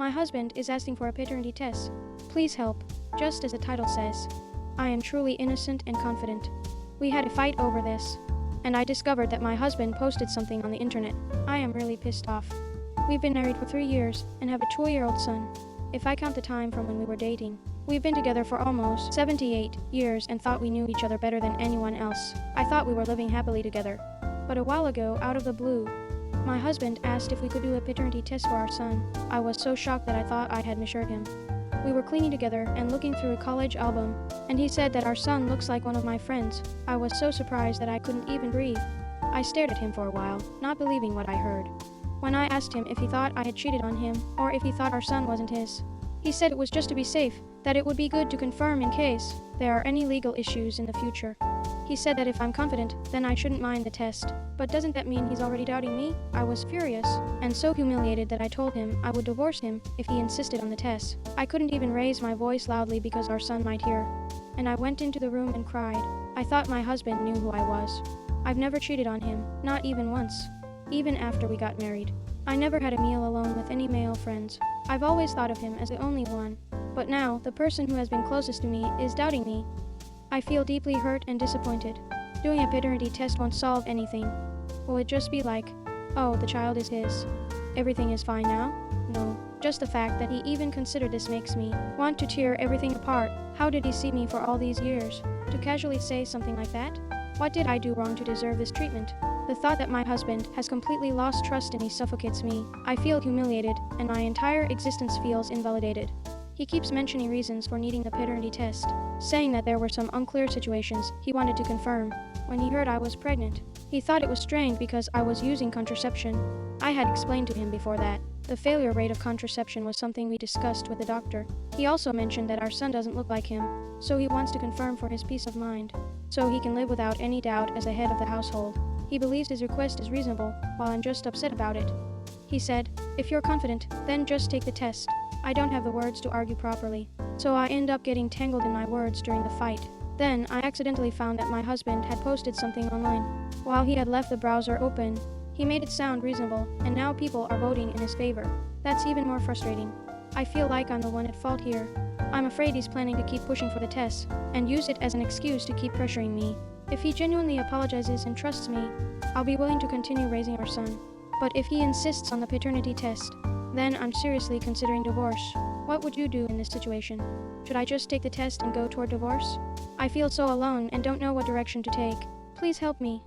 My husband is asking for a paternity test. Please help. Just as the title says. I am truly innocent and confident. We had a fight over this, and I discovered that my husband posted something on the internet. I am really pissed off. We've been married for 3 years and have a 2-year-old son. If I count the time from when we were dating, we've been together for almost 78 years and thought we knew each other better than anyone else. I thought we were living happily together. But a while ago, out of the blue, my husband asked if we could do a paternity test for our son. I was so shocked that I thought I had misheard him. We were cleaning together and looking through a college album, and he said that our son looks like one of my friends. I was so surprised that I couldn't even breathe. I stared at him for a while, not believing what I heard. When I asked him if he thought I had cheated on him, or if he thought our son wasn't his, he said it was just to be safe, that it would be good to confirm in case there are any legal issues in the future. He said that if I'm confident, then I shouldn't mind the test. But doesn't that mean he's already doubting me? I was furious, and so humiliated that I told him I would divorce him if he insisted on the test. I couldn't even raise my voice loudly because our son might hear. And I went into the room and cried. I thought my husband knew who I was. I've never cheated on him, not even once. Even after we got married. I never had a meal alone with any male friends. I've always thought of him as the only one. But now, the person who has been closest to me is doubting me. I feel deeply hurt and disappointed. Doing a paternity test won't solve anything. Will it just be like, oh, the child is his? Everything is fine now? No. Just the fact that he even considered this makes me want to tear everything apart. How did he see me for all these years? To casually say something like that? What did I do wrong to deserve this treatment? The thought that my husband has completely lost trust in me suffocates me. I feel humiliated, and my entire existence feels invalidated. He keeps mentioning reasons for needing the paternity test, saying that there were some unclear situations he wanted to confirm. When he heard I was pregnant, he thought it was strange because I was using contraception. I had explained to him before that the failure rate of contraception was something we discussed with the doctor. He also mentioned that our son doesn't look like him, so he wants to confirm for his peace of mind, so he can live without any doubt as the head of the household. He believes his request is reasonable, while I'm just upset about it. He said, if you're confident, then just take the test. I don't have the words to argue properly, so I end up getting tangled in my words during the fight. Then, I accidentally found that my husband had posted something online. While he had left the browser open, he made it sound reasonable, and now people are voting in his favor. That's even more frustrating. I feel like I'm the one at fault here. I'm afraid he's planning to keep pushing for the test, and use it as an excuse to keep pressuring me. If he genuinely apologizes and trusts me, I'll be willing to continue raising our son. But if he insists on the paternity test, then I'm seriously considering divorce. What would you do in this situation? Should I just take the test and go toward divorce? I feel so alone and don't know what direction to take. Please help me.